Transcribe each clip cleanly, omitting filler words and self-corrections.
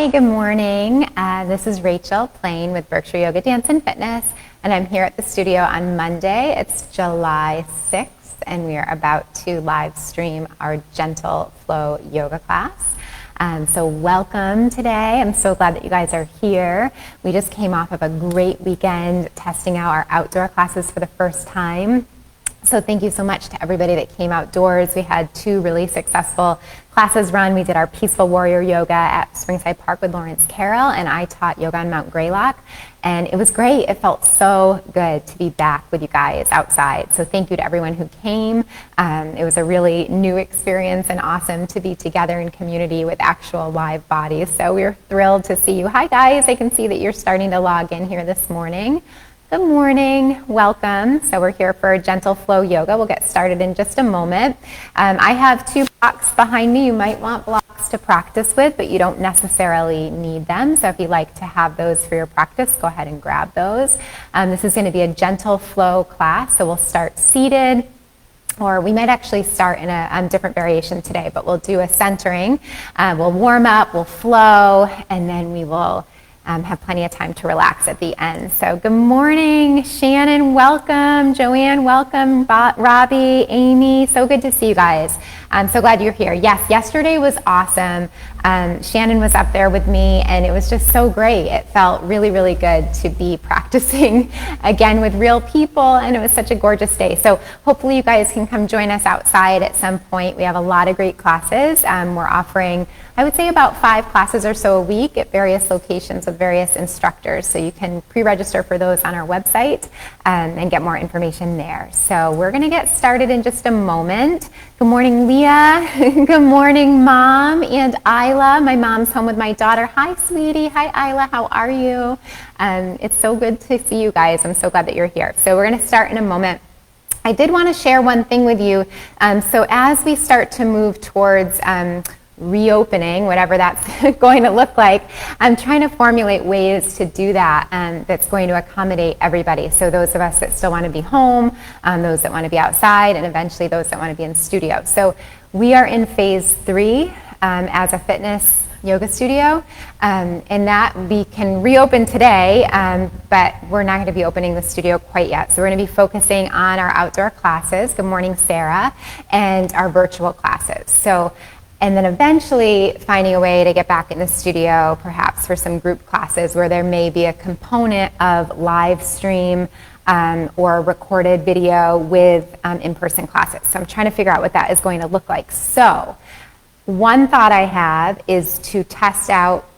Hi, good morning. This is Rachael, Plaine with Berkshire Yoga Dance and Fitness, and I'm here at the studio on Monday. It's July 6th, and we are about to live stream our Gentle Flow yoga class. So welcome today. I'm so glad that you guys are here. We just came off of a great weekend testing out our outdoor classes for the first time. So thank you so much to everybody that came outdoors. We had 2 really successful classes run. We did our Peaceful Warrior Yoga at Springside Park with Lawrence Carroll, and I taught yoga on Mount Greylock. And it was great. It felt so good to be back with you guys outside. So thank you to everyone who came. It was a really new experience and awesome to be together in community with actual live bodies. So we're thrilled to see you. Hi guys, I can see that you're starting to log in here this morning. Good morning, welcome. So we're here for Gentle Flow Yoga. We'll get started in just a moment. I have 2 blocks behind me. You might want blocks to practice with, but you don't necessarily need them. So if you like to have those for your practice, go ahead and grab those. This is going to be a Gentle Flow class, so we'll start seated, or we might actually start in a different variation today, but we'll do a centering. We'll warm up, we'll flow, and then we will have plenty of time to relax at the end. So good morning, Shannon, welcome. Joanne, welcome. Robbie, Amy, so good to see you guys. I'm so glad you're here. Yes, yesterday was awesome. Shannon was up there with me, and it was just so great. It felt really, really good to be practicing again with real people, and it was such a gorgeous day. So hopefully you guys can come join us outside at some point. We have a lot of great classes. We're offering, I would say, about 5 classes or so a week at various locations with various instructors. So you can pre-register for those on our website and get more information there. So we're going to get started in just a moment. Good morning, Leah. Good morning, Mom and Isla. My mom's home with my daughter. Hi, sweetie. Hi, Isla. How are you? It's so good to see you guys. I'm so glad that you're here. So we're going to start in a moment. I did want to share one thing with you. So as we start to move towards reopening, whatever that's going to look like, I'm trying to formulate ways to do that that's going to accommodate everybody. So those of us that still want to be home, those that want to be outside, and eventually those that want to be in studio. So we are in phase 3 as a fitness yoga studio, and that we can reopen today, but we're not going to be opening the studio quite yet. So we're going to be focusing on our outdoor classes, good morning Sarah, and our virtual classes. So, and then eventually finding a way to get back in the studio, perhaps for some group classes where there may be a component of live stream or recorded video with in-person classes. So I'm trying to figure out what that is going to look like. So one thought I have is to test out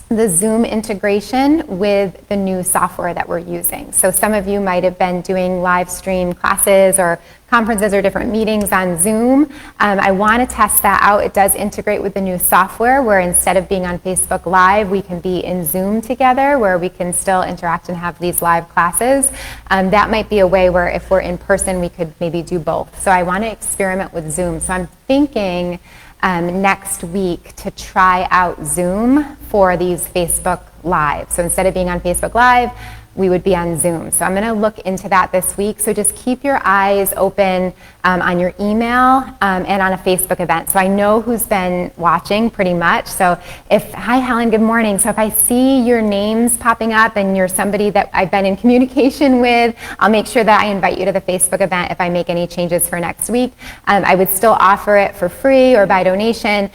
the Zoom integration with the new software that we're using. So some of you might have been doing live stream classes or conferences or different meetings on Zoom. I want to test that out. It does integrate with the new software where instead of being on Facebook Live, we can be in Zoom together where we can still interact and have these live classes. That might be a way where if we're in person, we could maybe do both. So I want to experiment with Zoom. So I'm thinking next week to try out Zoom for these Facebook Live. So instead of being on Facebook Live, we would be on Zoom. So I'm going to look into that this week. So just keep your eyes open on your email and on a Facebook event. So I know who's been watching pretty much. So hi Helen, good morning. So if I see your names popping up and you're somebody that I've been in communication with, I'll make sure that I invite you to the Facebook event if I make any changes for next week. I would still offer it for free or by donation.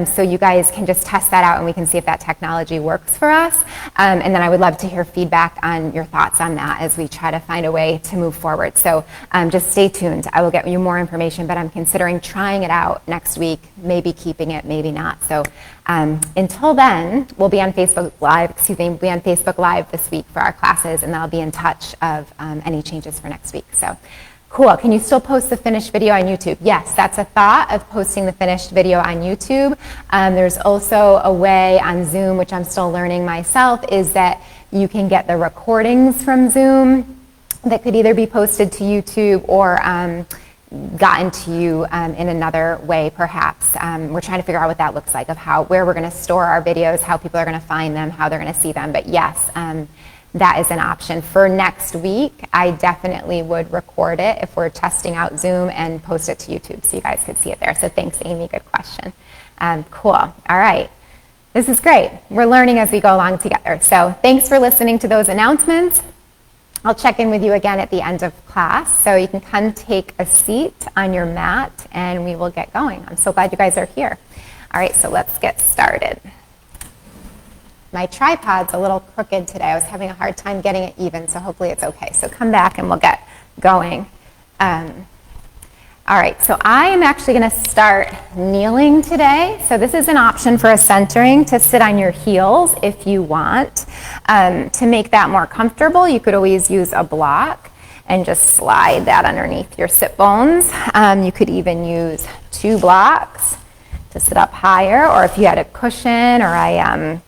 So you guys can just test that out and we can see if that technology works for us. And then I would love to hear feedback on your thoughts on that as we try to find a way to move forward. So just stay tuned. I will get you more information, but I'm considering trying it out next week, maybe keeping it, maybe not. So until then, we'll be on Facebook Live, we'll be on Facebook Live this week for our classes, and I'll be in touch of any changes for next week. So cool. Can you still post the finished video on YouTube? Yes, that's a thought of posting the finished video on YouTube. There's also a way on Zoom, which I'm still learning myself, is that you can get the recordings from Zoom that could either be posted to YouTube or gotten to you in another way, perhaps. We're trying to figure out what that looks like, of where we're going to store our videos, how people are going to find them, how they're going to see them. But yes, that is an option. For next week, I definitely would record it if we're testing out Zoom and post it to YouTube so you guys could see it there. So thanks, Amy. Good question. Cool. All right. This is great. We're learning as we go along together. So thanks for listening to those announcements. I'll check in with you again at the end of class. So you can come take a seat on your mat and we will get going. I'm so glad you guys are here. All right, so let's get started. My tripod's a little crooked today. I was having a hard time getting it even, so hopefully it's okay. So come back and we'll get going. All right, so I am actually going to start kneeling today. So this is an option for a centering to sit on your heels if you want. To make that more comfortable, you could always use a block and just slide that underneath your sit bones. You could even use 2 blocks to sit up higher, or if you had a cushion or a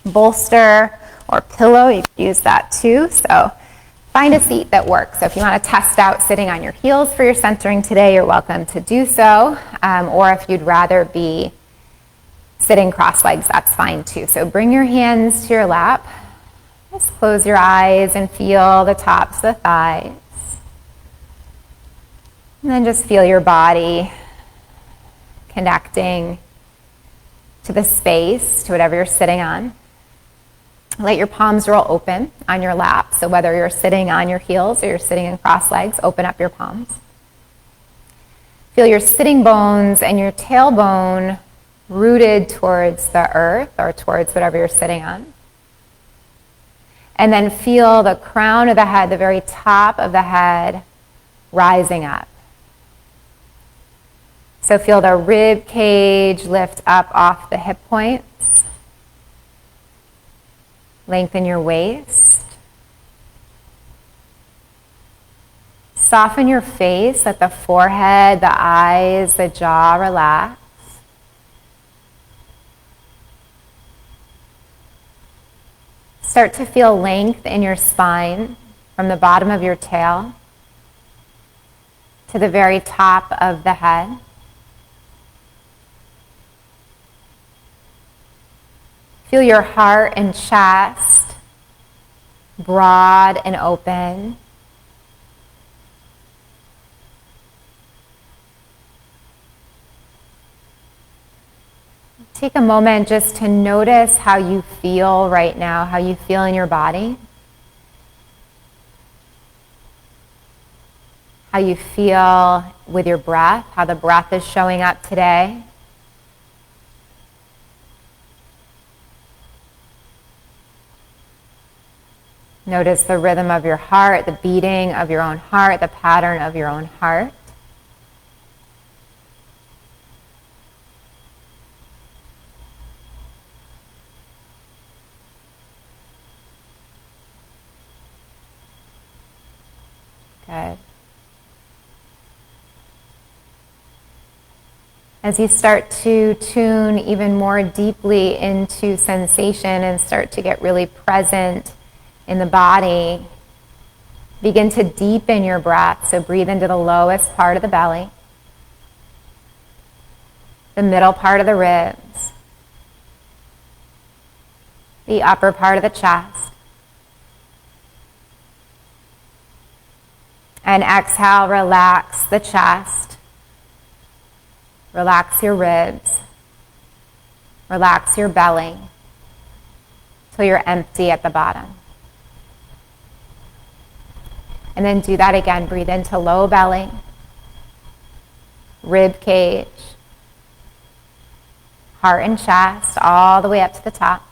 bolster or pillow, you could use that too. So find a seat that works. So if you want to test out sitting on your heels for your centering today, you're welcome to do so. Or if you'd rather be sitting cross-legs, that's fine too. So bring your hands to your lap. Just close your eyes and feel the tops of the thighs. And then just feel your body connecting to the space, to whatever you're sitting on. Let your palms roll open on your lap. So whether you're sitting on your heels or you're sitting in cross legs, open up your palms. Feel your sitting bones and your tailbone rooted towards the earth or towards whatever you're sitting on. And then feel the crown of the head, the very top of the head, rising up. So feel the rib cage lift up off the hip points. Lengthen your waist. Soften your face, let the forehead, the eyes, the jaw relax. Start to feel length in your spine from the bottom of your tail to the very top of the head. Feel your heart and chest broad and open. Take a moment just to notice how you feel right now, how you feel in your body. How you feel with your breath, how the breath is showing up today. Notice the rhythm of your heart, the beating of your own heart, the pattern of your own heart. Good. As you start to tune even more deeply into sensation and start to get really present in the body, begin to deepen your breath. So breathe into the lowest part of the belly, the middle part of the ribs, the upper part of the chest. And exhale, relax the chest, relax your ribs, relax your belly till you're empty at the bottom. And then do that again. Breathe into low belly, rib cage, heart and chest, all the way up to the top.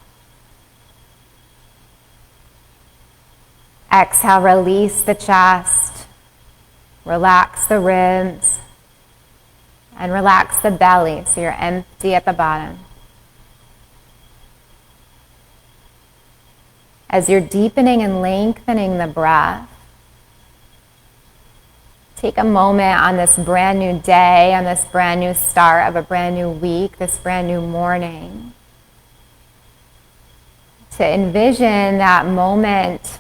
Exhale, release the chest, relax the ribs, and relax the belly so you're empty at the bottom. As you're deepening and lengthening the breath, take a moment on this brand new day, on this brand new start of a brand new week, this brand new morning, to envision that moment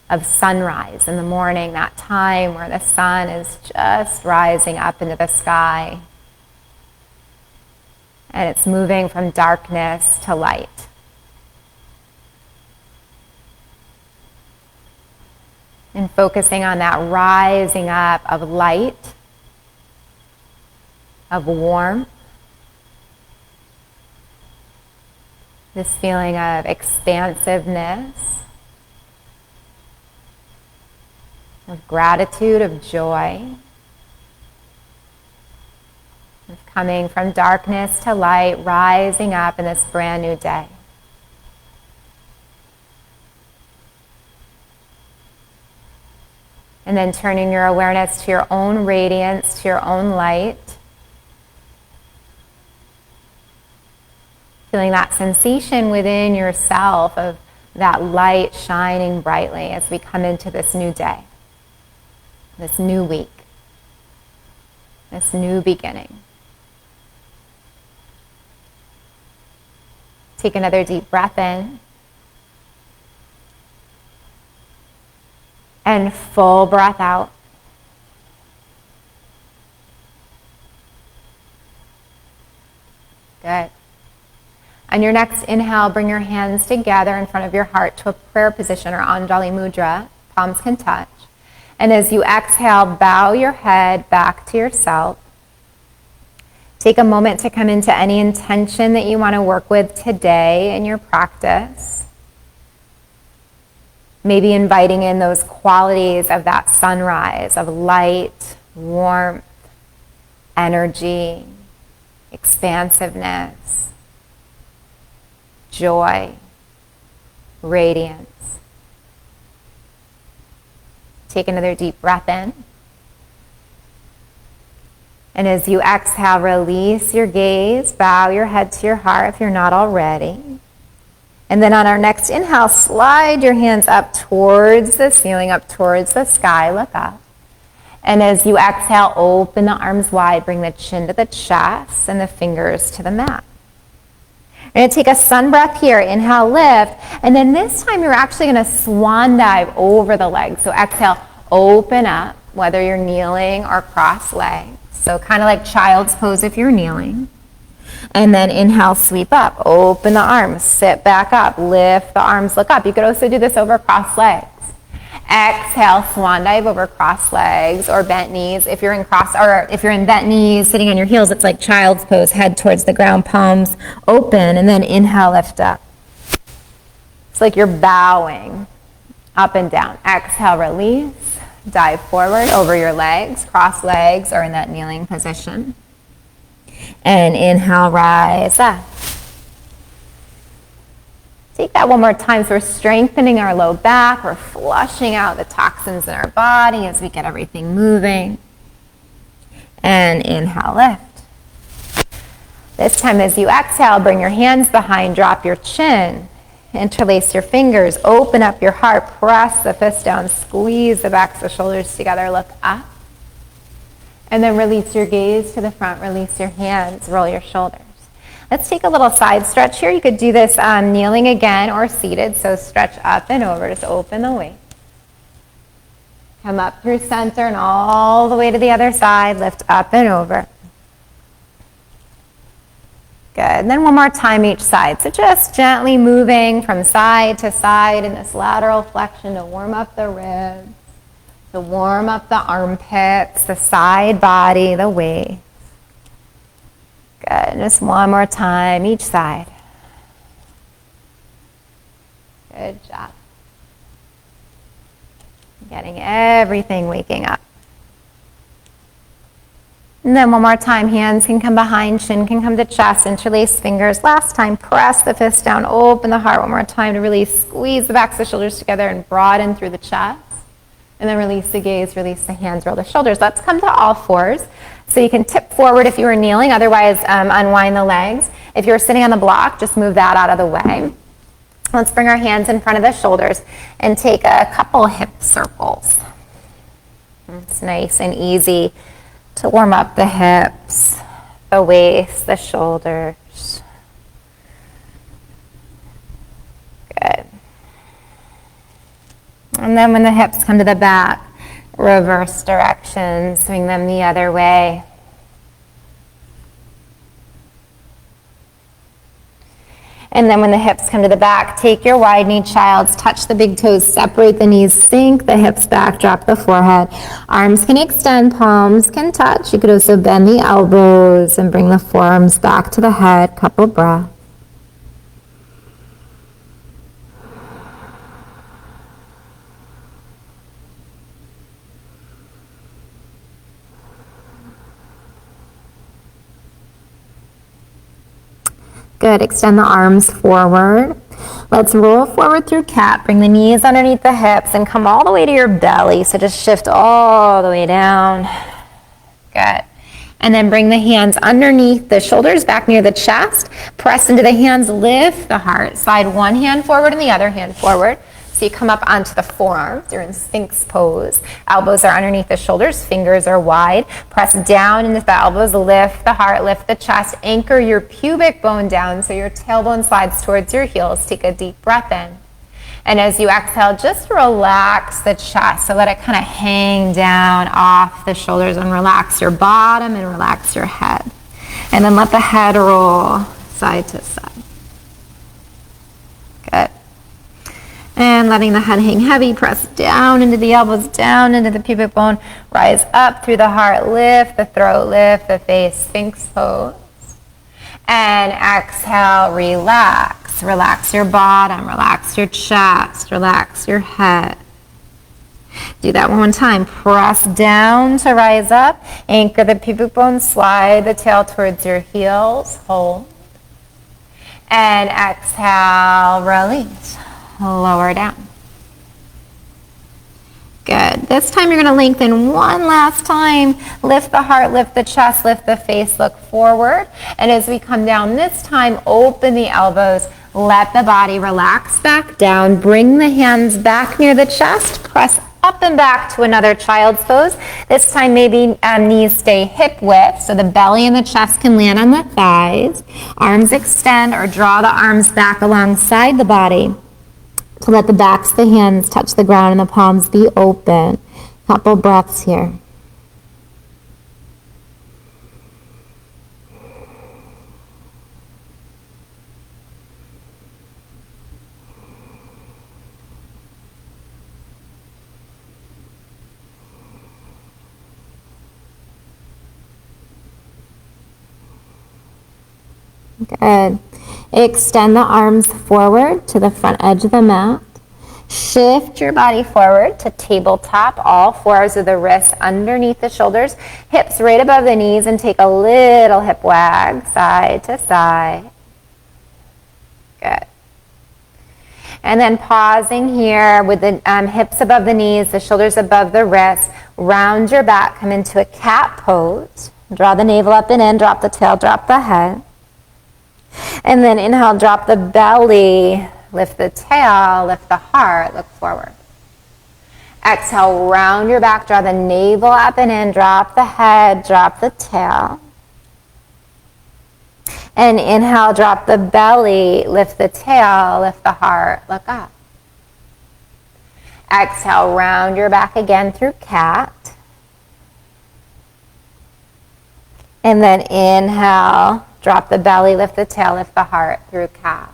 of sunrise in the morning, that time where the sun is just rising up into the sky and it's moving from darkness to light. And focusing on that rising up of light, of warmth, This feeling of expansiveness, of gratitude, of joy, of coming from darkness to light, rising up in this brand new day. And then turning your awareness to your own radiance, to your own light. Feeling that sensation within yourself of that light shining brightly as we come into this new day, this new week, this new beginning. Take another deep breath in. And full breath out. Good. On your next inhale, bring your hands together in front of your heart to a prayer position or Anjali Mudra. Palms can touch. And as you exhale, bow your head back to yourself. Take a moment to come into any intention that you want to work with today in your practice. Maybe inviting in those qualities of that sunrise, of light, warmth, energy, expansiveness, joy, radiance. Take another deep breath in. And as you exhale, release your gaze, bow your head to your heart if you're not already. And then on our next inhale, slide your hands up towards the ceiling, up towards the sky, look up. And as you exhale, open the arms wide, bring the chin to the chest and the fingers to the mat. We're going to take a sun breath here, inhale, lift, and then this time you're actually going to swan dive over the legs. So exhale, open up, whether you're kneeling or cross legs. So kind of like child's pose if you're kneeling. And then inhale, sweep up, open the arms, sit back up, lift the arms, look up. You could also do this over cross legs. Exhale, swan dive over cross legs or bent knees. If you're in bent knees, sitting on your heels, it's like child's pose, head towards the ground, palms open, and then inhale, lift up. It's like you're bowing up and down. Exhale, release, dive forward over your legs, cross legs, or in that kneeling position. And inhale, rise up. Take that one more time. So we're strengthening our low back. We're flushing out the toxins in our body as we get everything moving. And inhale, lift. This time as you exhale, bring your hands behind, drop your chin. Interlace your fingers, open up your heart, press the fist down, squeeze the backs of the shoulders together, look up. And then release your gaze to the front, release your hands, roll your shoulders. Let's take a little side stretch here. You could do this kneeling again or seated, so stretch up and over, just open the waist. Come up through center and all the way to the other side, lift up and over. Good, and then one more time each side. So just gently moving from side to side in this lateral flexion to warm up the ribs. To warm up the armpits, the side body, the waist. Good. Just one more time, each side. Good job. Getting everything waking up. And then one more time, hands can come behind, chin can come to chest, interlace fingers. Last time, press the fist down, open the heart. One more time to really squeeze the backs of the shoulders together and broaden through the chest. And then release the gaze, release the hands, roll the shoulders. Let's come to all fours. So you can tip forward if you were kneeling, otherwise unwind the legs. If you're sitting on the block, just move that out of the way. Let's bring our hands in front of the shoulders and take a couple hip circles. It's nice and easy to warm up the hips, the waist, the shoulders. Good. And then when the hips come to the back, reverse direction, swing them the other way. And then when the hips come to the back, take your wide knee child's, touch the big toes, separate the knees, sink the hips back, drop the forehead. Arms can extend, palms can touch. You could also bend the elbows and bring the forearms back to the head. Couple breaths. Good. Extend the arms forward. Let's roll forward through cat. Bring the knees underneath the hips and come all the way to your belly. So just shift all the way down. Good. And then bring the hands underneath the shoulders, back near the chest. Press into the hands, lift the heart. Slide one hand forward and the other hand forward. So you come up onto the forearms. You're in Sphinx pose. Elbows are underneath the shoulders. Fingers are wide. Press down into the elbows. Lift the heart. Lift the chest. Anchor your pubic bone down so your tailbone slides towards your heels. Take a deep breath in. And as you exhale, just relax the chest. So let it kind of hang down off the shoulders and relax your bottom and relax your head. And then let the head roll side to side. Good. And letting the head hang heavy, press down into the elbows, down into the pubic bone. Rise up through the heart, lift the throat, lift the face, Sphinx pose. And exhale, relax. Relax your bottom, relax your chest, relax your head. Do that one more time. Press down to rise up. Anchor the pubic bone, slide the tail towards your heels. Hold. And exhale, release. Lower down. Good. This time you're going to lengthen one last time. Lift the heart, lift the chest, lift the face, look forward. And as we come down this time, open the elbows. Let the body relax back down. Bring the hands back near the chest. Press up and back to another child's pose. This time maybe knees stay hip width so the belly and the chest can land on the thighs. Arms extend or draw the arms back alongside the body. To let the backs of the hands touch the ground and the palms be open. Couple breaths here. Good. Extend the arms forward to the front edge of the mat. Shift your body forward to tabletop, all fours of the wrists underneath the shoulders, hips right above the knees, and take a little hip wag side to side. Good. And then pausing here with the hips above the knees, the shoulders above the wrists, round your back, come into a cat pose. Draw the navel up and in, drop the tail, drop the head. And then inhale, drop the belly, lift the tail, lift the heart, look forward. Exhale, round your back, draw the navel up and in, drop the head, drop the tail. And inhale, drop the belly, lift the tail, lift the heart, look up. Exhale, round your back again through cat. And then inhale, drop the belly, lift the tail, lift the heart through cat.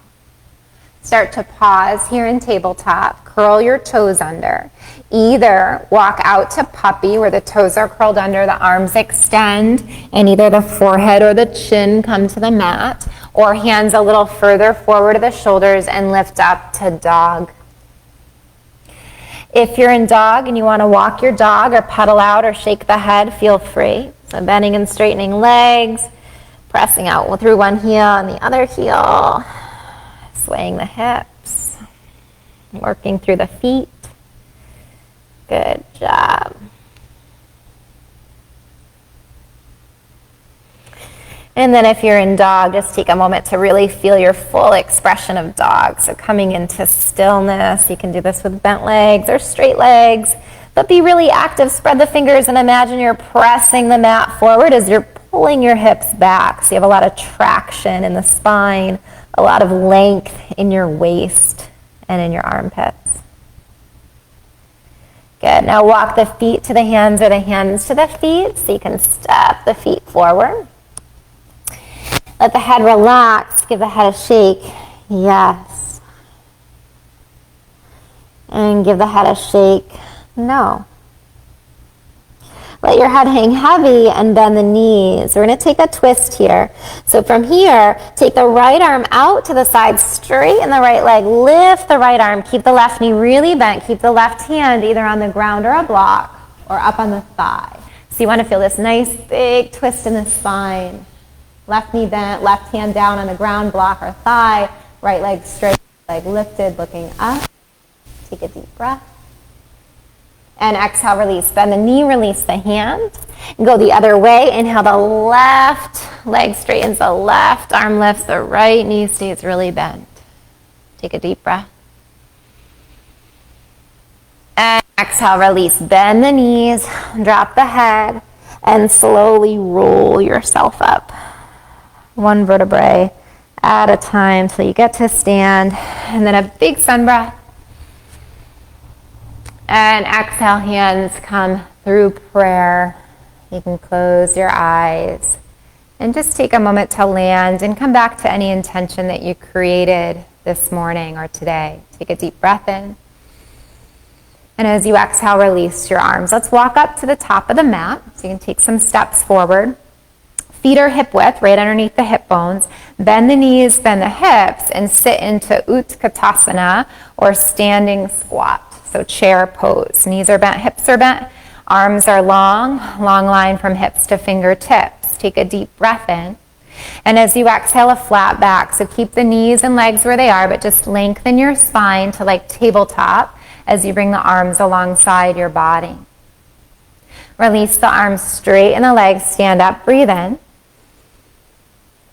Start to pause here in tabletop. Curl your toes under. Either walk out to puppy where the toes are curled under, the arms extend, and either the forehead or the chin come to the mat, or hands a little further forward to the shoulders and lift up to dog. If you're in dog and you want to walk your dog or pedal out or shake the head, feel free. So bending and straightening legs, pressing out through one heel and the other heel, swaying the hips, working through the feet. Good job. And then if you're in dog, just take a moment to really feel your full expression of dog. So coming into stillness, you can do this with bent legs or straight legs, but be really active. Spread the fingers and imagine you're pressing the mat forward as you're pulling your hips back. So you have a lot of traction in the spine, a lot of length in your waist and in your armpits. Good. Now walk the feet to the hands or the hands to the feet so you can step the feet forward. Let the head relax. Give the head a shake. Yes. And give the head a shake. No. Let your head hang heavy and bend the knees. We're going to take a twist here. So from here, take the right arm out to the side, straighten the right leg, lift the right arm, keep the left knee really bent, keep the left hand either on the ground or a block or up on the thigh. So you want to feel this nice big twist in the spine. Left knee bent, left hand down on the ground, block or thigh, right leg straight, leg lifted, looking up. Take a deep breath. And exhale, release. Bend the knee, release the hand. Go the other way. Inhale, the left leg straightens, the left arm lifts, the right knee stays really bent. Take a deep breath. And exhale, release. Bend the knees, drop the head, and slowly roll yourself up. One vertebrae at a time till you get to stand. And then a big sun breath. And exhale, hands come through prayer. You can close your eyes and just take a moment to land and come back to any intention that you created this morning or today. Take a deep breath in. And as you exhale, release your arms. Let's walk up to the top of the mat. So you can take some steps forward. Feet are hip width, right underneath the hip bones. Bend the knees, bend the hips, and sit into Utkatasana or standing squat. So chair pose. Knees are bent, hips are bent, arms are long, long line from hips to fingertips. Take a deep breath in. And as you exhale, a flat back. So keep the knees and legs where they are, but just lengthen your spine to like tabletop as you bring the arms alongside your body. Release the arms straight and the legs stand up. Breathe in.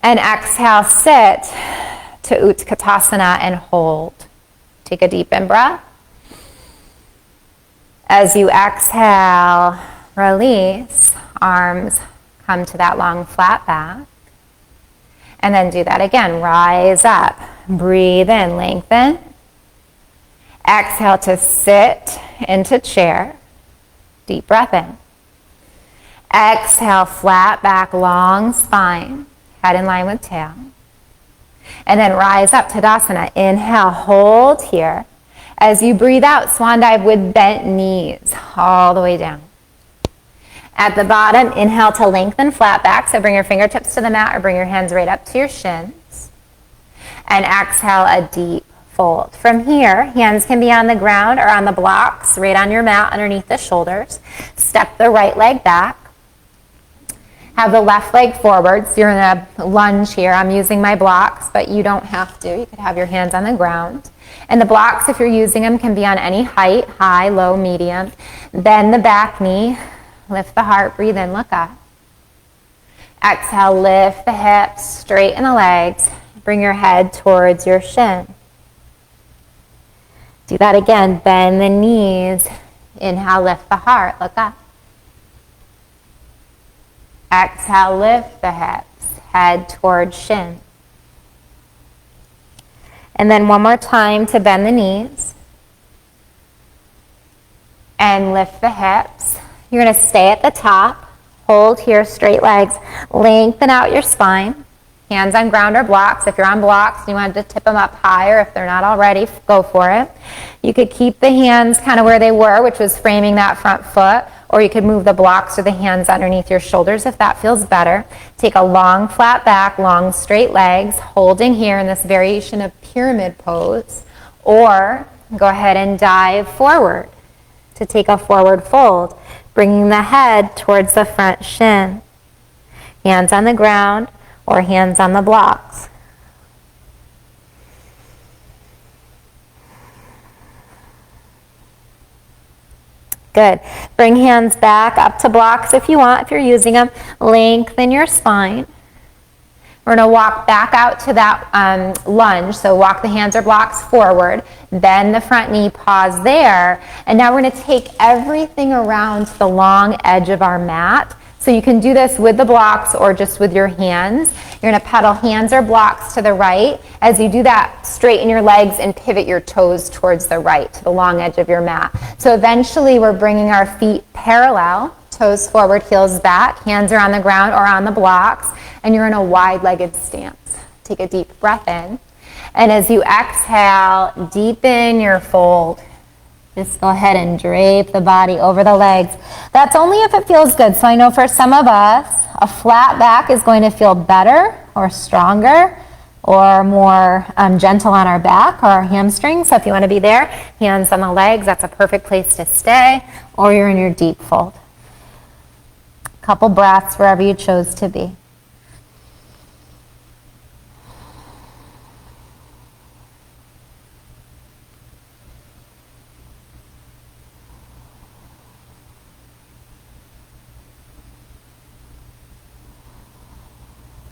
And exhale, sit to Utkatasana and hold. Take a deep in breath. As you exhale, release, arms come to that long flat back. And then do that again. Rise up, breathe in, lengthen. Exhale to sit into chair. Deep breath in. Exhale, flat back, long spine, head in line with tail. And then rise up, Tadasana. Inhale, hold here. As you breathe out, swan dive with bent knees all the way down. At the bottom, inhale to lengthen flat back. So bring your fingertips to the mat or bring your hands right up to your shins. And exhale, a deep fold. From here, hands can be on the ground or on the blocks, right on your mat underneath the shoulders. Step the right leg back. Have the left leg forward. So you're in a lunge here. I'm using my blocks, but you don't have to. You could have your hands on the ground. And the blocks, if you're using them, can be on any height, high, low, medium. Bend the back knee, lift the heart, breathe in, look up. Exhale, lift the hips, straighten the legs, bring your head towards your shin. Do that again, bend the knees, inhale, lift the heart, look up. Exhale, lift the hips, head towards shin. And then one more time to bend the knees. And lift the hips. You're going to stay at the top. Hold here, straight legs. Lengthen out your spine. Hands on ground or blocks. If you're on blocks and you wanted to tip them up higher, if they're not already, go for it. You could keep the hands kind of where they were, which was framing that front foot. Or you could move the blocks or the hands underneath your shoulders if that feels better. Take a long flat back, long straight legs, holding here in this variation of pyramid pose. Or go ahead and dive forward to take a forward fold, bringing the head towards the front shin. Hands on the ground or hands on the blocks. Good. Bring hands back up to blocks if you want, if you're using them. Lengthen your spine. We're going to walk back out to that lunge. So walk the hands or blocks forward. Bend the front knee, pause there. And now we're going to take everything around the long edge of our mat. So you can do this with the blocks or just with your hands. You're going to pedal hands or blocks to the right. As you do that, straighten your legs and pivot your toes towards the right, to the long edge of your mat. So eventually we're bringing our feet parallel, toes forward, heels back, hands are on the ground or on the blocks, and you're in a wide-legged stance. Take a deep breath in. And as you exhale, deepen your fold. Just go ahead and drape the body over the legs. That's only if it feels good. So I know for some of us, a flat back is going to feel better or stronger or more gentle on our back or our hamstrings. So if you want to be there, hands on the legs, that's a perfect place to stay. Or you're in your deep fold. A couple breaths wherever you chose to be.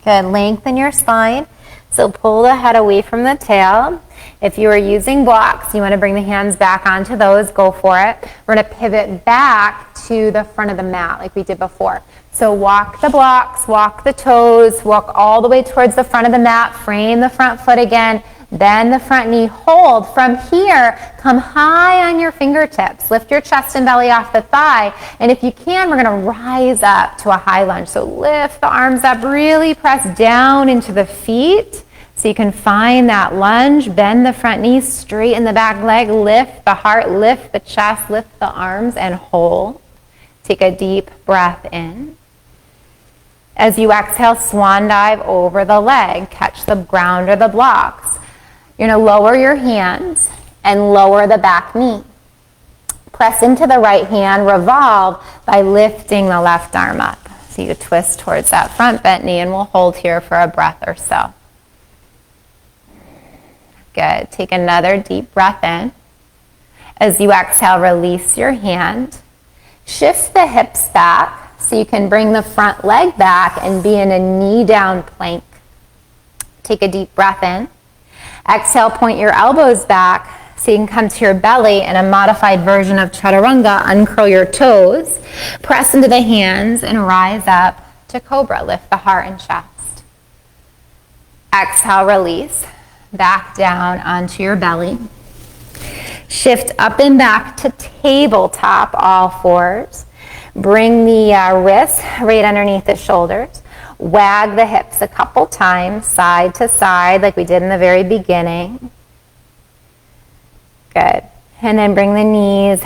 Good, lengthen your spine. So pull the head away from the tail. If you are using blocks, you want to bring the hands back onto those, go for it. We're going to pivot back to the front of the mat like we did before. So walk the blocks, walk the toes, walk all the way towards the front of the mat, frame the front foot again, bend the front knee, hold. From here, come high on your fingertips. Lift your chest and belly off the thigh. And if you can, we're going to rise up to a high lunge. So lift the arms up, really press down into the feet. So you can find that lunge, bend the front knee, straighten the back leg, lift the heart, lift the chest, lift the arms, and hold. Take a deep breath in. As you exhale, swan dive over the leg, catch the ground or the blocks. You're going to lower your hands and lower the back knee. Press into the right hand, revolve by lifting the left arm up. So you twist towards that front bent knee, and we'll hold here for a breath or so. Good. Take another deep breath in. As you exhale, release your hand. Shift the hips back so you can bring the front leg back and be in a knee down plank. Take a deep breath in. Exhale, point your elbows back so you can come to your belly in a modified version of chaturanga. Uncurl your toes. Press into the hands and rise up to cobra. Lift the heart and chest. Exhale, release. Back down onto your belly. Shift up and back to tabletop, all fours. Bring the wrists right underneath the shoulders. Wag the hips a couple times, side to side, like we did in the very beginning. Good. And then bring the knees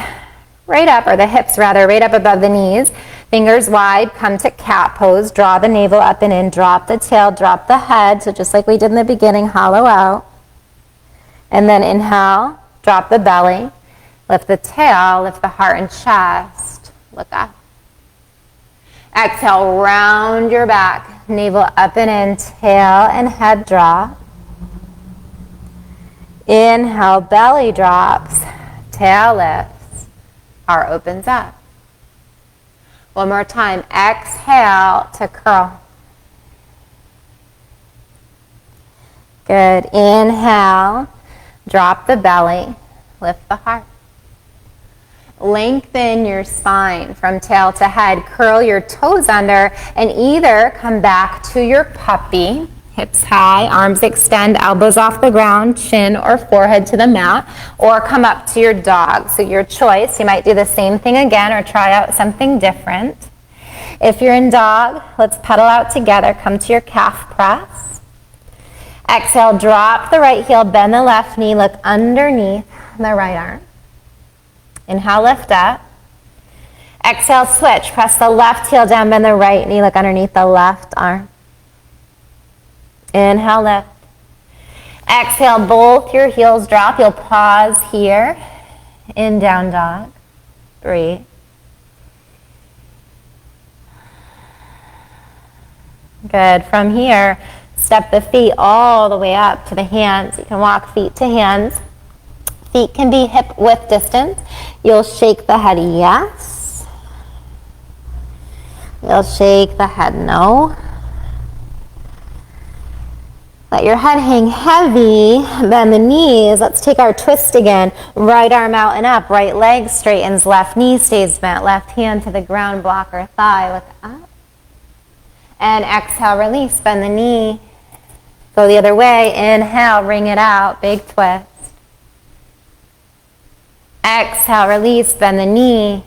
right up, or the hips rather, right up above the knees. Fingers wide, come to cat pose. Draw the navel up and in. Drop the tail, drop the head. So just like we did in the beginning, hollow out. And then inhale, drop the belly. Lift the tail, lift the heart and chest. Look up. Exhale, round your back. Navel up and in, tail and head drop. Inhale, belly drops. Tail lifts. Heart opens up. One more time. Exhale to curl. Good. Inhale. Drop the belly. Lift the heart. Lengthen your spine from tail to head. Curl your toes under and either come back to your puppy. Hips high, arms extend, elbows off the ground, chin or forehead to the mat, or come up to your dog. So your choice. You might do the same thing again or try out something different. If you're in dog, let's pedal out together. Come to your calf press. Exhale, drop the right heel, bend the left knee, look underneath the right arm. Inhale, lift up. Exhale, switch. Press the left heel down, bend the right knee, look underneath the left arm. Inhale, lift. Exhale, both your heels drop. You'll pause here in down dog. Breathe. Good. From here, step the feet all the way up to the hands. You can walk feet to hands. Feet can be hip width distance. You'll shake the head yes. You'll shake the head no. Let your head hang heavy, bend the knees. Let's take our twist again. Right arm out and up, right leg straightens, left knee stays bent, left hand to the ground, block or thigh, look up. And exhale, release, bend the knee. Go the other way, inhale, wring it out, big twist. Exhale, release, bend the knee,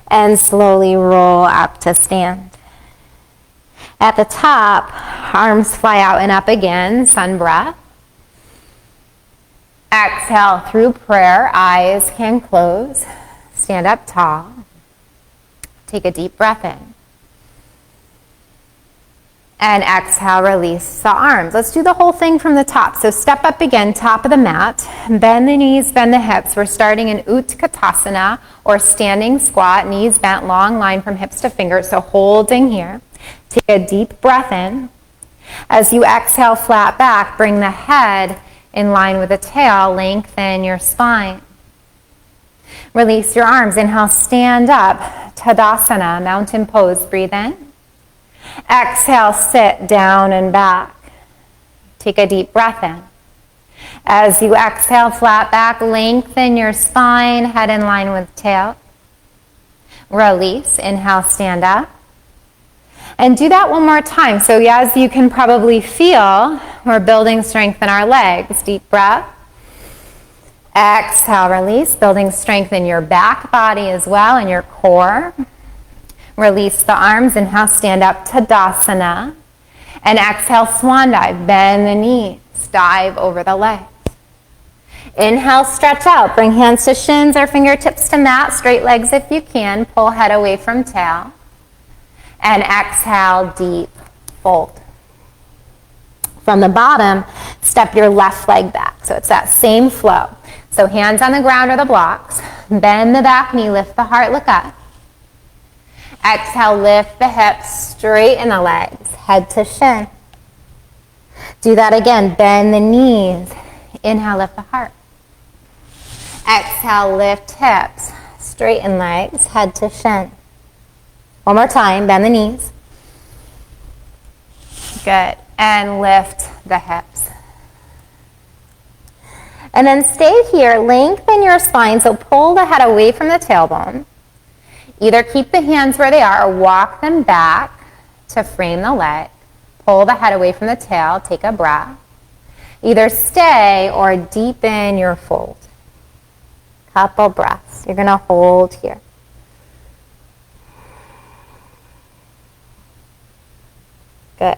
and slowly roll up to stand. At the top, arms fly out and up again, sun breath. Exhale through prayer, eyes can close. Stand up tall. Take a deep breath in. And exhale, release the arms. Let's do the whole thing from the top. So step up again, top of the mat. Bend the knees, bend the hips. We're starting in Utkatasana, or standing squat, knees bent, long line from hips to fingers. So holding here. Take a deep breath in. As you exhale, flat back, bring the head in line with the tail. Lengthen your spine. Release your arms. Inhale, stand up. Tadasana, mountain pose. Breathe in. Exhale, sit down and back. Take a deep breath in. As you exhale, flat back, lengthen your spine, head in line with tail. Release, inhale, stand up. And do that one more time. So as you can probably feel, we're building strength in our legs. Deep breath. Exhale, release, building strength in your back body as well, and your core. Release the arms, inhale, stand up, Tadasana. And exhale, swan dive, bend the knees, dive over the legs. Inhale, stretch out, bring hands to shins or fingertips to mat, straight legs if you can, pull head away from tail. And exhale, deep fold. From the bottom, step your left leg back. So it's that same flow. So hands on the ground or the blocks. Bend the back knee, lift the heart, look up. Exhale, lift the hips, straighten the legs, head to shin. Do that again, bend the knees. Inhale, lift the heart. Exhale, lift hips, straighten legs, head to shin. One more time, bend the knees. Good, and lift the hips. And then stay here, lengthen your spine, so pull the head away from the tailbone. Either keep the hands where they are or walk them back to frame the leg. Pull the head away from the tail, take a breath. Either stay or deepen your fold. Couple breaths. You're going to hold here. Good.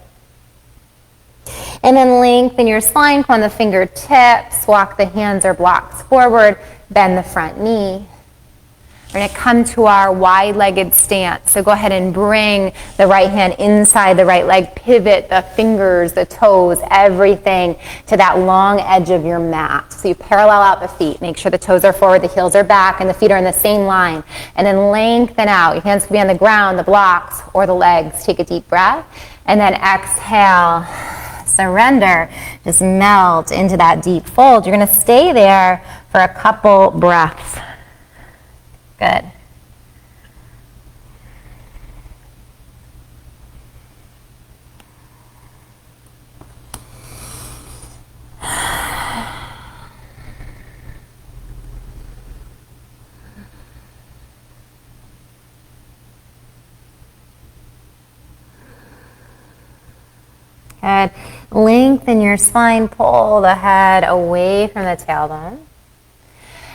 And then lengthen your spine, point the fingertips, walk the hands or blocks forward, bend the front knee. We're going to come to our wide-legged stance. So go ahead and bring the right hand inside the right leg, pivot the fingers, the toes, everything to that long edge of your mat. So you parallel out the feet. Make sure the toes are forward, the heels are back, and the feet are in the same line. And then lengthen out. Your hands can be on the ground, the blocks, or the legs. Take a deep breath. And then exhale. Surrender. Just melt into that deep fold. You're going to stay there for a couple breaths. Good. Good. Lengthen your spine, pull the head away from the tailbone.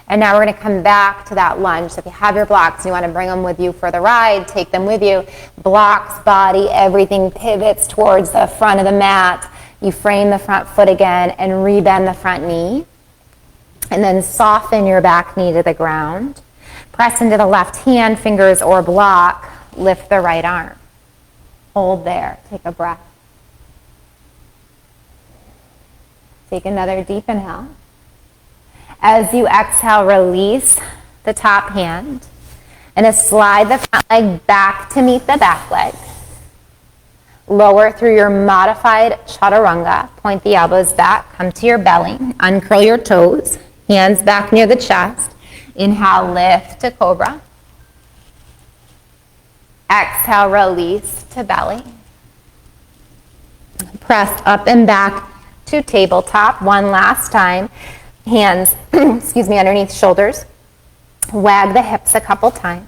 And now we're going to come back to that lunge. So if you have your blocks and you want to bring them with you for the ride, take them with you. Blocks, body, everything pivots towards the front of the mat. You frame the front foot again and rebend the front knee. And then soften your back knee to the ground. Press into the left hand, fingers or block. Lift the right arm. Hold there. Take a breath. Take another deep inhale. As you exhale, release the top hand and slide the front leg back to meet the back leg. Lower through your modified chaturanga. Point the elbows back, come to your belly, uncurl your toes, hands back near the chest. Inhale, lift to cobra. Exhale, release to belly. Press up and back to tabletop one last time. Hands, underneath shoulders. Wag the hips a couple times.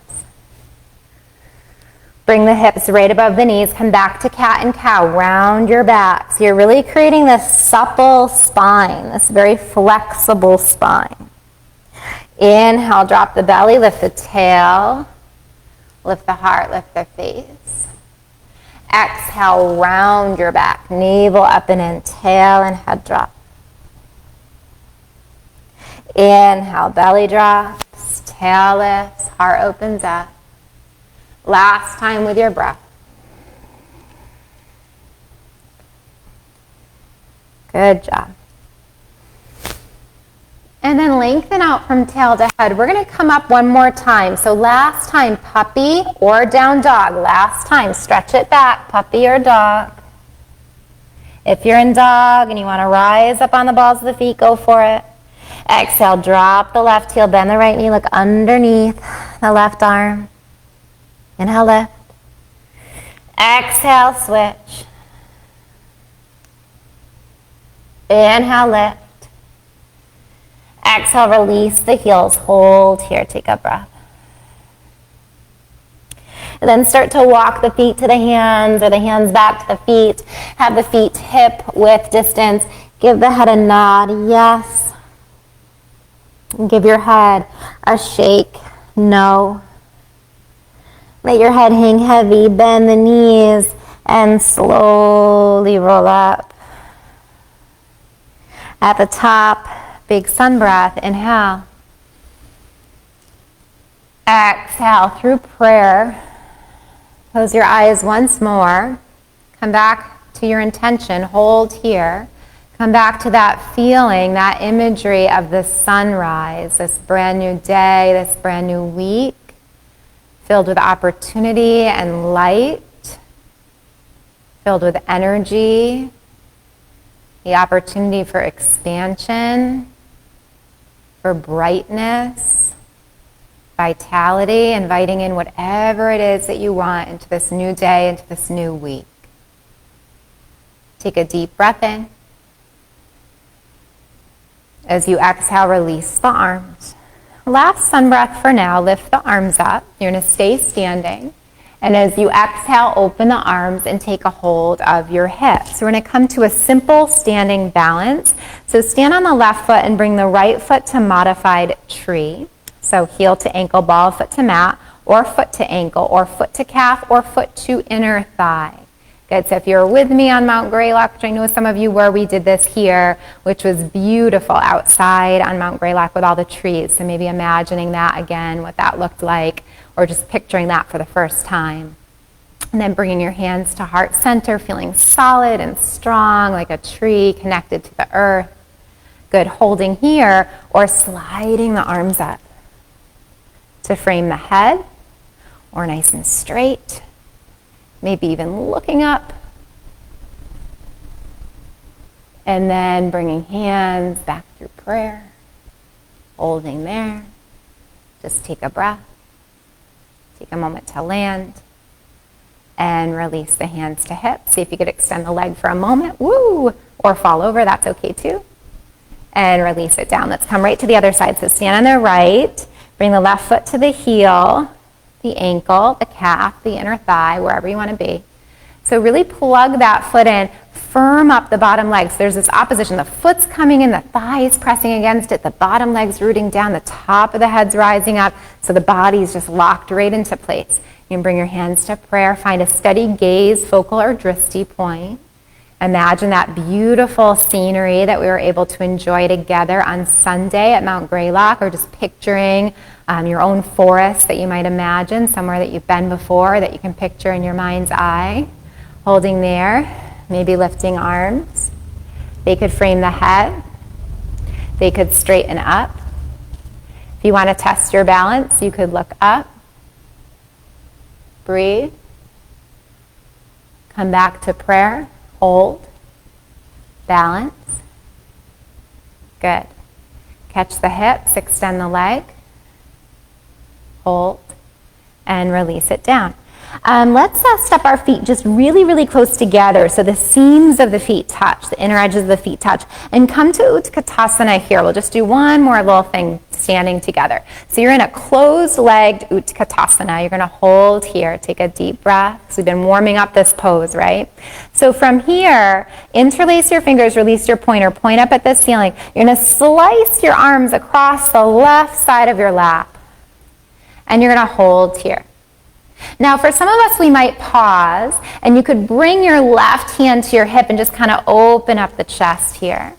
Bring the hips right above the knees. Come back to cat and cow. Round your back. So you're really creating this supple spine, this very flexible spine. Inhale, drop the belly, lift the tail, lift the heart, lift the face. Exhale, round your back, navel up and in, tail and head drop. Inhale, belly drops, tail lifts, heart opens up. Last time with your breath. Good job. And then lengthen out from tail to head. We're going to come up one more time. So last time, puppy or down dog. Last time, stretch it back, puppy or dog. If you're in dog and you want to rise up on the balls of the feet, go for it. Exhale, drop the left heel, bend the right knee, look underneath the left arm. Inhale, lift. Exhale, switch. Inhale, lift. Exhale, release the heels. Hold here, take a breath. And then start to walk the feet to the hands or the hands back to the feet. Have the feet hip width distance. Give the head a nod, yes. And give your head a shake, no. Let your head hang heavy, bend the knees, and slowly roll up. At the top, big sun breath, inhale. Exhale through prayer. Close your eyes once more. Come back to your intention. Hold here. Come back to that feeling, that imagery of the sunrise, this brand new day, this brand new week, filled with opportunity and light, filled with energy, the opportunity for expansion, for brightness, vitality, inviting in whatever it is that you want into this new day, into this new week. Take a deep breath in. As you exhale, release the arms. Last sun breath for now, lift the arms up. You're going to stay standing. And as you exhale, open the arms and take a hold of your hips. So we're going to come to a simple standing balance. So stand on the left foot and bring the right foot to modified tree. So heel to ankle, ball of foot to mat, or foot to ankle, or foot to calf, or foot to inner thigh. Good, so if you're with me on Mount Greylock, which I know some of you were, we did this here, which was beautiful outside on Mount Greylock with all the trees. So maybe imagining that again, what that looked like, or just picturing that for the first time. And then bringing your hands to heart center, feeling solid and strong like a tree connected to the earth. Good, holding here or sliding the arms up to frame the head, or nice and straight. Maybe even looking up. And then bringing hands back through prayer. Holding there. Just take a breath. Take a moment to land. And release the hands to hips. See if you could extend the leg for a moment. Woo! Or fall over, that's okay too. And release it down. Let's come right to the other side. So stand on the right. Bring the left foot to the heel, the ankle, the calf, the inner thigh, wherever you want to be. So really plug that foot in, firm up the bottom leg. So there's this opposition. The foot's coming in, the thigh is pressing against it, the bottom leg's rooting down, the top of the head's rising up, so the body's just locked right into place. You can bring your hands to prayer, find a steady gaze, focal or drishti point. Imagine that beautiful scenery that we were able to enjoy together on Sunday at Mount Greylock, or just picturing your own forest that you might imagine, somewhere that you've been before that you can picture in your mind's eye. Holding there, maybe lifting arms. They could frame the head. They could straighten up. If you want to test your balance, you could look up. Breathe. Come back to prayer. Hold. Balance. Good. Catch the hips, extend the leg. Hold. And release it down. Let's step our feet just really, really close together so the seams of the feet touch, the inner edges of the feet touch, and come to Utkatasana here. We'll just do one more little thing standing together. So you're in a closed-legged Utkatasana. You're going to hold here. Take a deep breath. So we've been warming up this pose, right? So from here, interlace your fingers, release your pointer, point up at the ceiling. You're going to slice your arms across the left side of your lap. And you're going to hold here. Now, for some of us, we might pause, and you could bring your left hand to your hip and just kind of open up the chest here.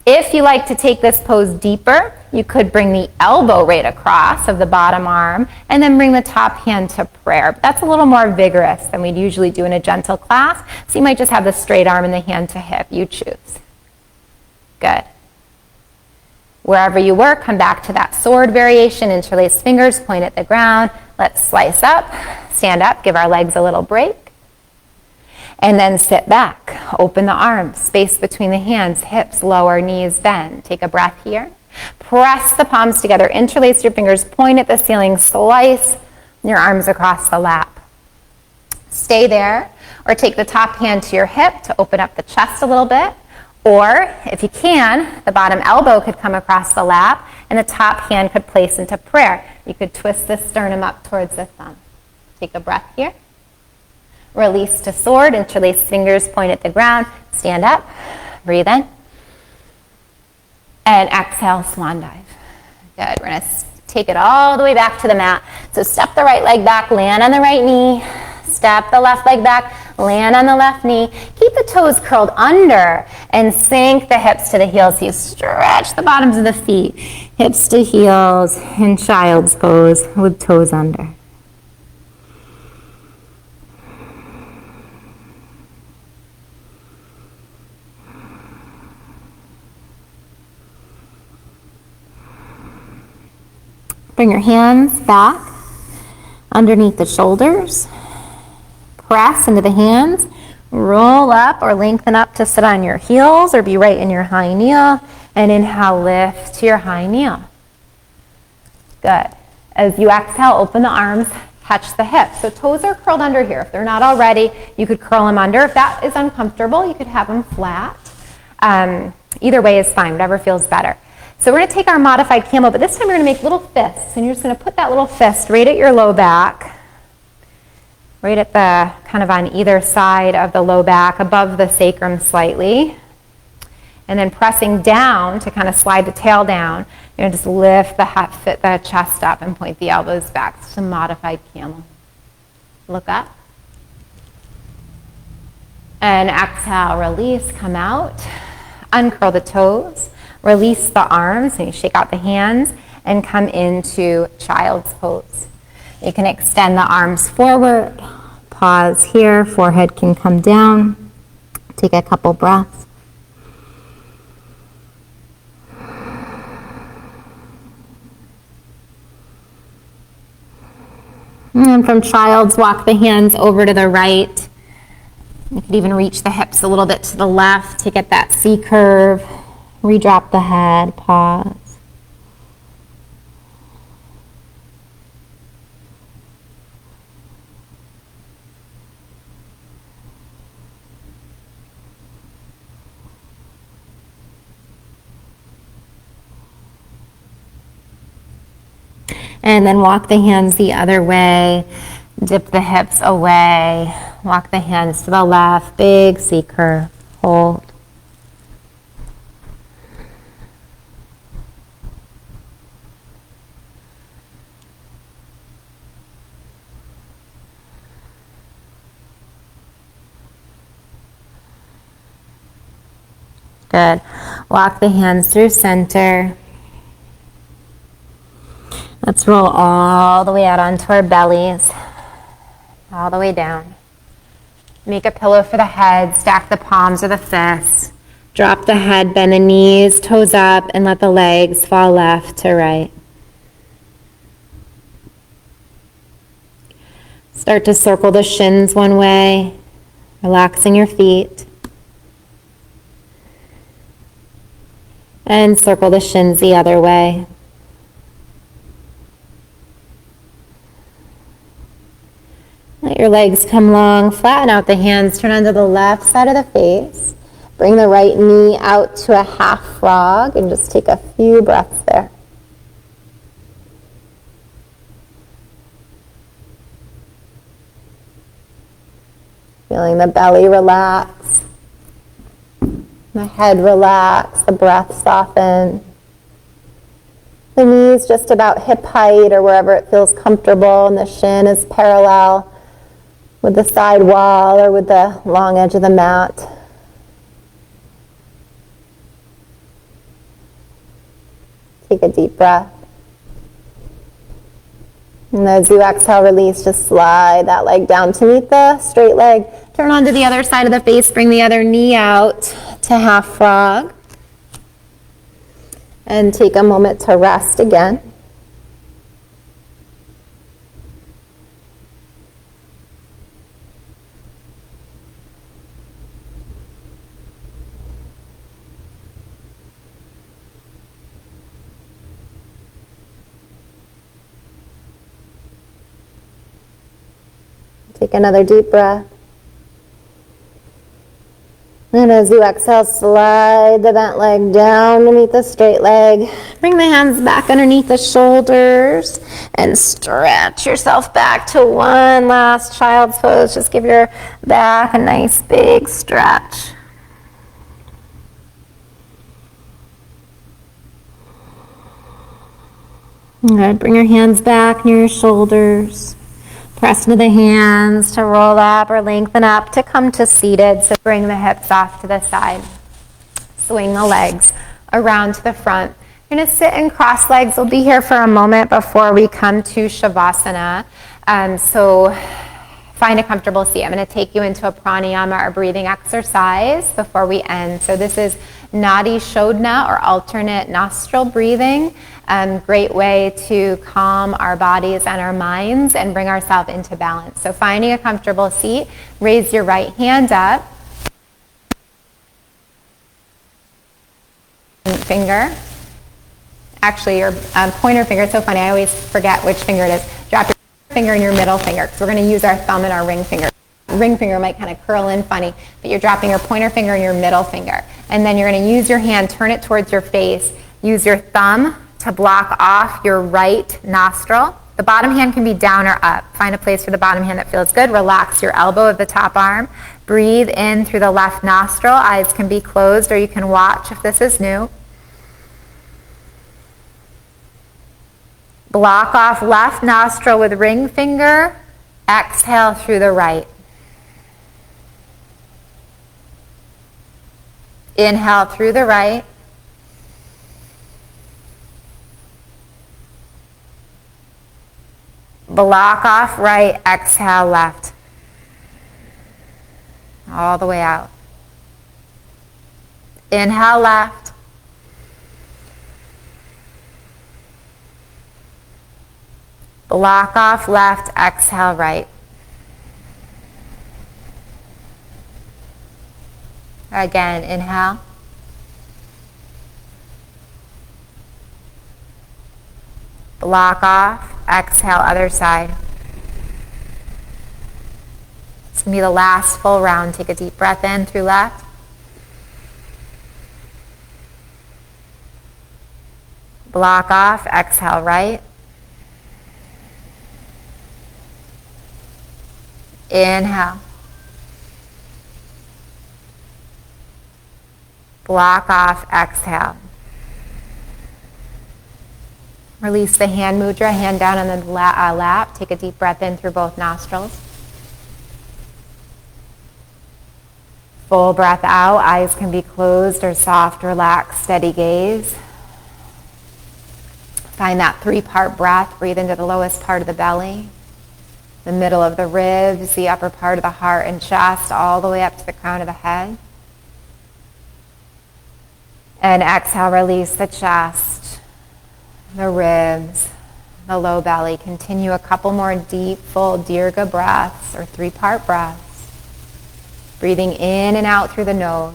If you like to take this pose deeper, you could bring the elbow right across of the bottom arm, and then bring the top hand to prayer. But that's a little more vigorous than we'd usually do in a gentle class, so you might just have the straight arm and the hand to hip. You choose. Good. Wherever you were, come back to that sword variation, interlace fingers, point at the ground. Let's slice up, stand up, give our legs a little break. And then sit back, open the arms, space between the hands, hips lower, knees bend. Take a breath here. Press the palms together, interlace your fingers, point at the ceiling, slice your arms across the lap. Stay there, or take the top hand to your hip to open up the chest a little bit. Or, if you can, the bottom elbow could come across the lap, and the top hand could place into prayer. You could twist the sternum up towards the thumb. Take a breath here. Release to sword, interlace fingers, point at the ground. Stand up, breathe in. And exhale, swan dive. Good, we're gonna take it all the way back to the mat. So step the right leg back, land on the right knee. Step the left leg back, land on the left knee. Keep the toes curled under and sink the hips to the heels. So you stretch the bottoms of the feet, hips to heels in child's pose with toes under. Bring your hands back underneath the shoulders. Press into the hands. Roll up or lengthen up to sit on your heels or be right in your high kneel. And inhale, lift to your high kneel. Good. As you exhale, open the arms, touch the hips. So toes are curled under here. If they're not already, you could curl them under. If that is uncomfortable, you could have them flat. Either way is fine, whatever feels better. So we're going to take our modified camel, but this time we're going to make little fists. And you're just going to put that little fist right at your low back, right at the, kind of on either side of the low back, above the sacrum slightly. And then pressing down to kind of slide the tail down. You're going to just lift the chest up and point the elbows back. It's a modified camel. Look up. And exhale, release, come out. Uncurl the toes. Release the arms, and you shake out the hands and come into child's pose. You can extend the arms forward, pause here, forehead can come down. Take a couple breaths. And from child's, walk the hands over to the right. You could even reach the hips a little bit to the left to get that C curve. Redrop the head, pause. And then walk the hands the other way, dip the hips away, walk the hands to the left, big C curve, hold. Good. Walk the hands through center. Let's roll all the way out onto our bellies, all the way down. Make a pillow for the head, stack the palms or the fists. Drop the head, bend the knees, toes up, and let the legs fall left to right. Start to circle the shins one way, relaxing your feet. And circle the shins the other way. Let your legs come long, flatten out the hands, turn onto the left side of the face. Bring the right knee out to a half frog and just take a few breaths there. Feeling the belly relax. The head relax, the breath soften. The knees just about hip height or wherever it feels comfortable, and the shin is parallel with the side wall or with the long edge of the mat. Take a deep breath. And as you exhale, release, just slide that leg down to meet the straight leg. Turn onto the other side of the face, bring the other knee out to half frog. And take a moment to rest again. Take another deep breath. And as you exhale, slide the bent leg down to meet the straight leg. Bring the hands back underneath the shoulders and stretch yourself back to one last child's pose. Just give your back a nice big stretch. Good. Bring your hands back near your shoulders. Press into the hands to roll up or lengthen up to come to seated. So bring the hips off to the side. Swing the legs around to the front. You're going to sit in cross legs. We'll be here for a moment before we come to Shavasana. So find a comfortable seat. I'm going to take you into a pranayama or breathing exercise before we end. So this is Nadi Shodhana or alternate nostril breathing. Great way to calm our bodies and our minds and bring ourselves into balance. So finding a comfortable seat, raise your right hand up. Finger. Actually, your pointer finger, it's so funny, I always forget which finger it is. Drop your finger and your middle finger, because we're going to use our thumb and our ring finger. Ring finger might kind of curl in funny, but you're dropping your pointer finger and your middle finger. And then you're going to use your hand, turn it towards your face, use your thumb to block off your right nostril. The bottom hand can be down or up. Find a place for the bottom hand that feels good. Relax your elbow of the top arm. Breathe in through the left nostril. Eyes can be closed or you can watch if this is new. Block off left nostril with ring finger. Exhale through the right. Inhale through the right. Block off right, exhale left. All the way out. Inhale left. Block off left, exhale right. Again, inhale. Block off. Exhale, other side. It's going to be the last full round. Take a deep breath in through left. Block off. Exhale, right. Inhale. Block off. Exhale. Release the hand mudra, hand down on the lap. Take a deep breath in through both nostrils. Full breath out. Eyes can be closed or soft, relaxed, steady gaze. Find that 3-part breath. Breathe into the lowest part of the belly, the middle of the ribs, the upper part of the heart and chest, all the way up to the crown of the head. And exhale, release the chest, the ribs, the low belly. Continue a couple more deep, full dirga breaths or 3-part breaths. Breathing in and out through the nose.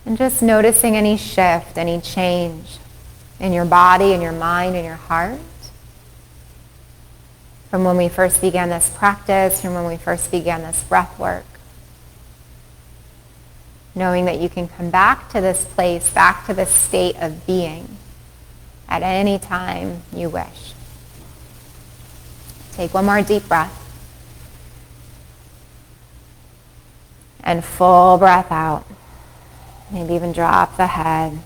And just noticing any shift, any change in your body, in your mind, in your heart. From when we first began this practice, from when we first began this breath work. Knowing that you can come back to this place, back to this state of being at any time you wish. Take one more deep breath. And full breath out. Maybe even drop the head.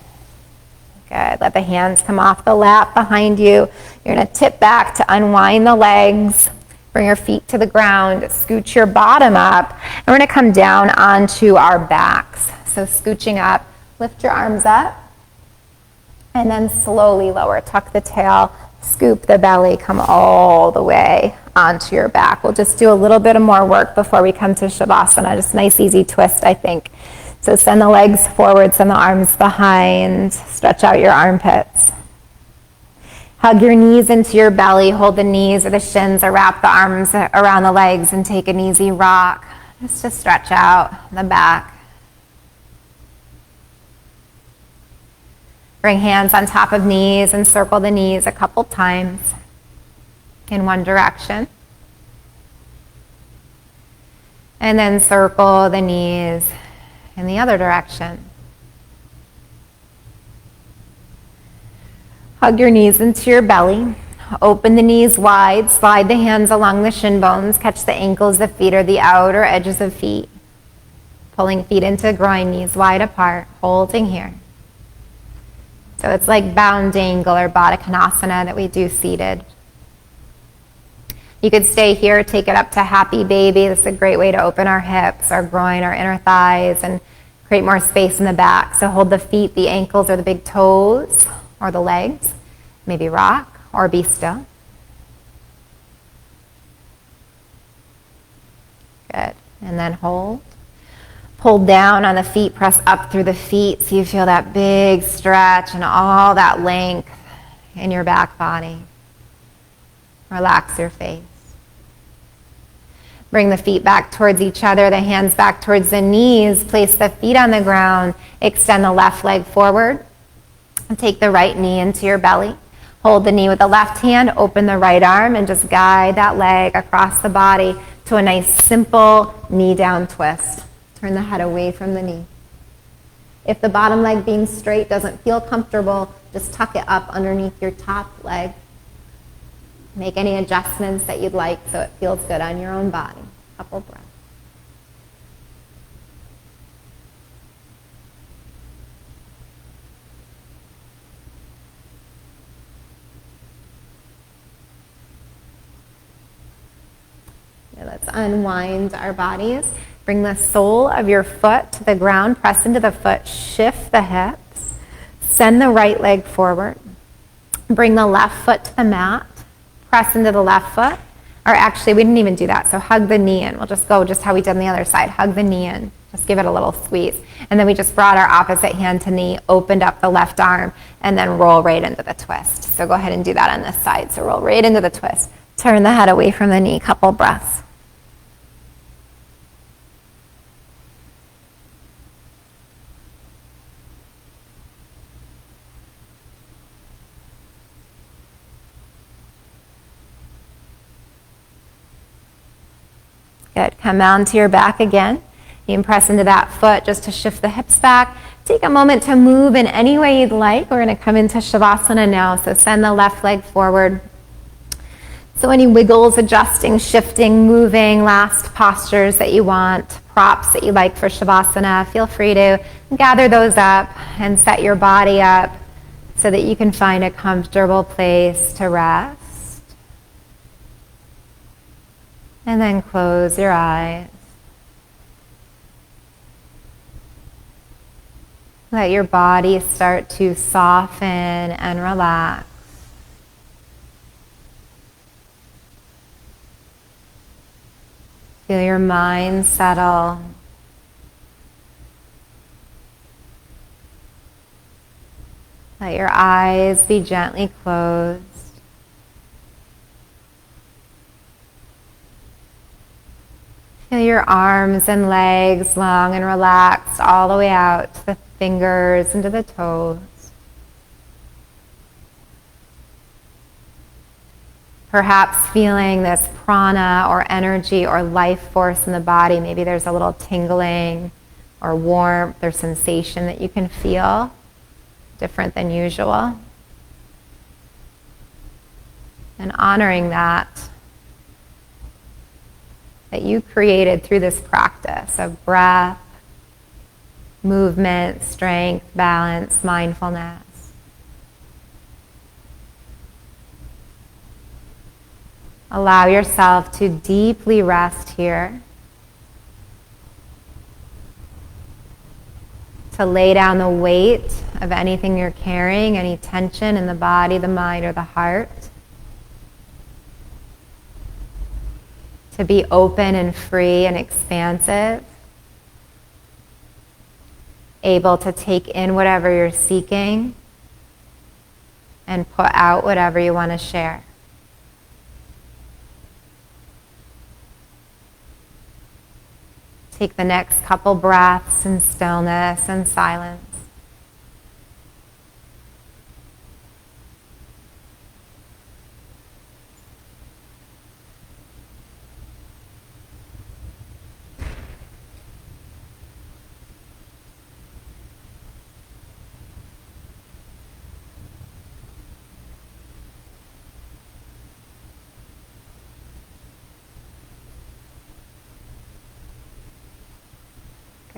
Good. Let the hands come off the lap behind you. You're going to tip back to unwind the legs. Bring your feet to the ground, scooch your bottom up, and we're going to come down onto our backs. So scooching up, lift your arms up, and then slowly lower. Tuck the tail, scoop the belly, come all the way onto your back. We'll just do a little bit of more work before we come to Shavasana. Just a nice, easy twist, I think. So send the legs forward, send the arms behind, stretch out your armpits. Hug your knees into your belly, hold the knees or the shins or wrap the arms around the legs and take an easy rock just to stretch out the back. Bring hands on top of knees and circle the knees a couple times in one direction. And then circle the knees in the other direction. Hug your knees into your belly. Open the knees wide. Slide the hands along the shin bones. Catch the ankles, the feet, or the outer edges of feet. Pulling feet into groin, knees wide apart. Holding here. So it's like bound angle or Baddha Konasana that we do seated. You could stay here, take it up to happy baby. This is a great way to open our hips, our groin, our inner thighs, and create more space in the back. So hold the feet, the ankles, or the big toes, or the legs. Maybe rock, or be still. Good. And then hold. Pull down on the feet, press up through the feet so you feel that big stretch and all that length in your back body. Relax your face. Bring the feet back towards each other, the hands back towards the knees. Place the feet on the ground. Extend the left leg forward. And take the right knee into your belly. Hold the knee with the left hand, open the right arm, and just guide that leg across the body to a nice simple knee down twist. Turn the head away from the knee. If the bottom leg being straight doesn't feel comfortable, just tuck it up underneath your top leg. Make any adjustments that you'd like so it feels good on your own body. Couple breaths. Okay, let's unwind our bodies. Bring the sole of your foot to the ground. Press into the foot. Shift the hips. Send the right leg forward. Bring the left foot to the mat. Press into the left foot. Or actually, we didn't even do that. So hug the knee in. We'll just go just how we did on the other side. Hug the knee in. Just give it a little squeeze. And then we just brought our opposite hand to knee, opened up the left arm, and then roll right into the twist. So go ahead and do that on this side. So roll right into the twist. Turn the head away from the knee. Couple breaths. Good. Come down to your back again. You can press into that foot just to shift the hips back. Take a moment to move in any way you'd like. We're going to come into Shavasana now. So send the left leg forward. So any wiggles, adjusting, shifting, moving, last postures that you want, props that you like for Shavasana, feel free to gather those up and set your body up so that you can find a comfortable place to rest. And then close your eyes. Let your body start to soften and relax. Feel your mind settle. Let your eyes be gently closed. Feel your arms and legs long and relaxed all the way out to the fingers and to the toes. Perhaps feeling this prana or energy or life force in the body. Maybe there's a little tingling or warmth or sensation that you can feel, different than usual. And honoring that you created through this practice of breath, movement, strength, balance, mindfulness. Allow yourself to deeply rest here. To lay down the weight of anything you're carrying, any tension in the body, the mind, or the heart. To be open and free and expansive. Able to take in whatever you're seeking and put out whatever you want to share. Take the next couple breaths in stillness and silence.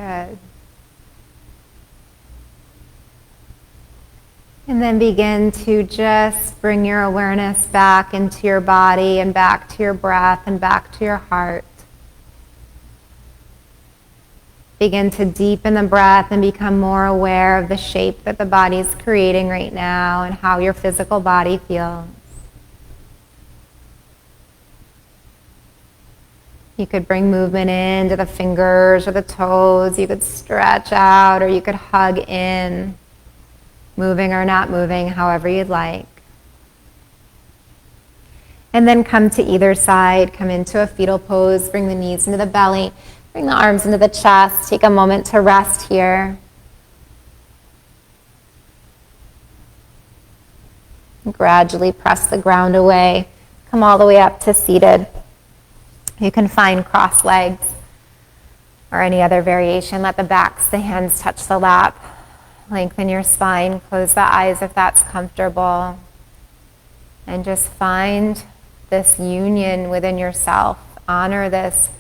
Good. And then begin to just bring your awareness back into your body and back to your breath and back to your heart. Begin to deepen the breath and become more aware of the shape that the body is creating right now and how your physical body feels. You could bring movement into the fingers or the toes. You could stretch out or you could hug in, moving or not moving, however you'd like. And then come to either side, come into a fetal pose, bring the knees into the belly, bring the arms into the chest. Take a moment to rest here. Gradually press the ground away. Come all the way up to seated. You can find cross legs or any other variation. Let the backs, the hands touch the lap. Lengthen your spine. Close the eyes if that's comfortable. And just find this union within yourself. Honor this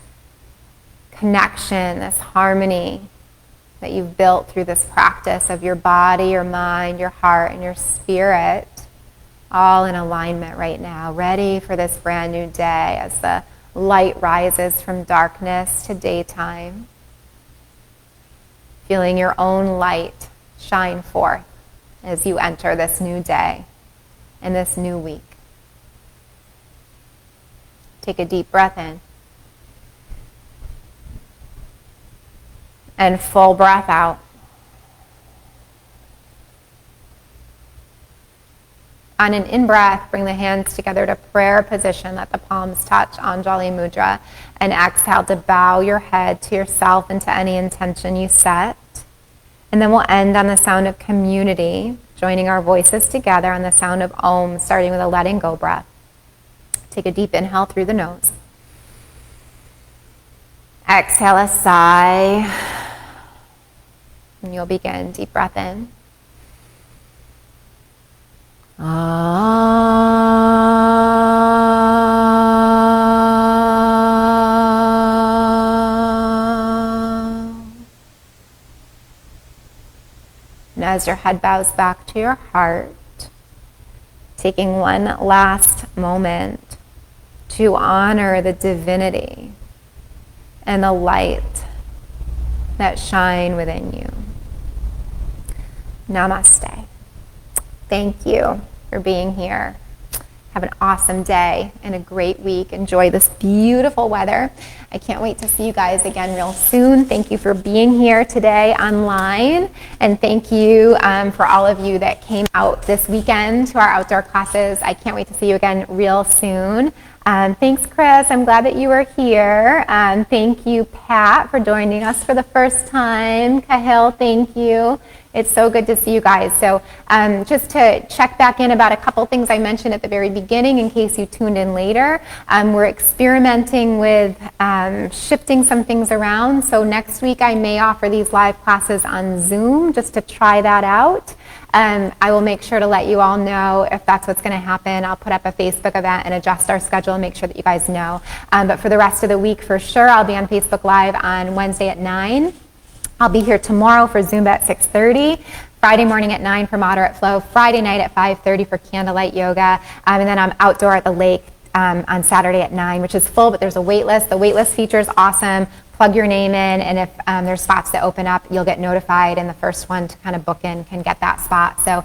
connection, this harmony that you've built through this practice of your body, your mind, your heart, and your spirit, all in alignment right now, ready for this brand new day as the light rises from darkness to daytime. Feeling your own light shine forth as you enter this new day and this new week. Take a deep breath in. And full breath out. On an in-breath, bring the hands together to prayer position. Let the palms touch Anjali Mudra. And exhale to bow your head to yourself and to any intention you set. And then we'll end on the sound of community, joining our voices together on the sound of Om, starting with a letting go breath. Take a deep inhale through the nose. Exhale a sigh. And you'll begin. Deep breath in. And as your head bows back to your heart, taking one last moment to honor the divinity and the light that shine within you. Namaste. Thank you for being here. Have an awesome day and a great week. Enjoy this beautiful weather. I can't wait to see you guys again real soon. Thank you for being here today online. And thank you for all of you that came out this weekend to our outdoor classes. I can't wait to see you again real soon. Thanks, Chris. I'm glad that you were here. Thank you, Pat, for joining us for the first time. Cahill, thank you. It's so good to see you guys. So just to check back in about a couple things I mentioned at the very beginning in case you tuned in later. We're experimenting with shifting some things around. So next week I may offer these live classes on Zoom just to try that out. I will make sure to let you all know if that's what's going to happen. I'll put up a Facebook event and adjust our schedule and make sure that you guys know. But for the rest of the week, for sure, I'll be on Facebook Live on Wednesday at 9. I'll be here tomorrow for Zumba at 6:30. Friday morning at 9 for moderate flow. Friday night at 5:30 for candlelight yoga. And then I'm outdoor at the lake on Saturday at 9, which is full, but there's a wait list. The wait list feature is awesome. Plug your name in, and if there's spots that open up, you'll get notified, and the first one to kind of book in can get that spot. So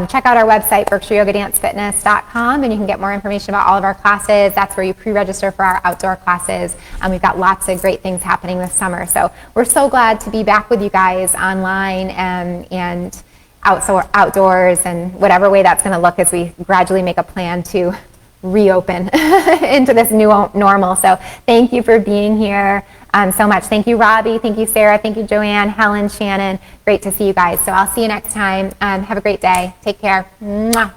check out our website, BerkshireYogaDanceFitness.com, and you can get more information about all of our classes. That's where you pre-register for our outdoor classes. We've got lots of great things happening this summer. So we're so glad to be back with you guys online and outdoors, and whatever way that's going to look as we gradually make a plan to reopen into this new normal. So thank you for being here so much. Thank you, Robbie. Thank you, Sarah. Thank you, Joanne, Helen, Shannon. Great to see you guys. So I'll see you next time. Have a great day. Take care. Mwah.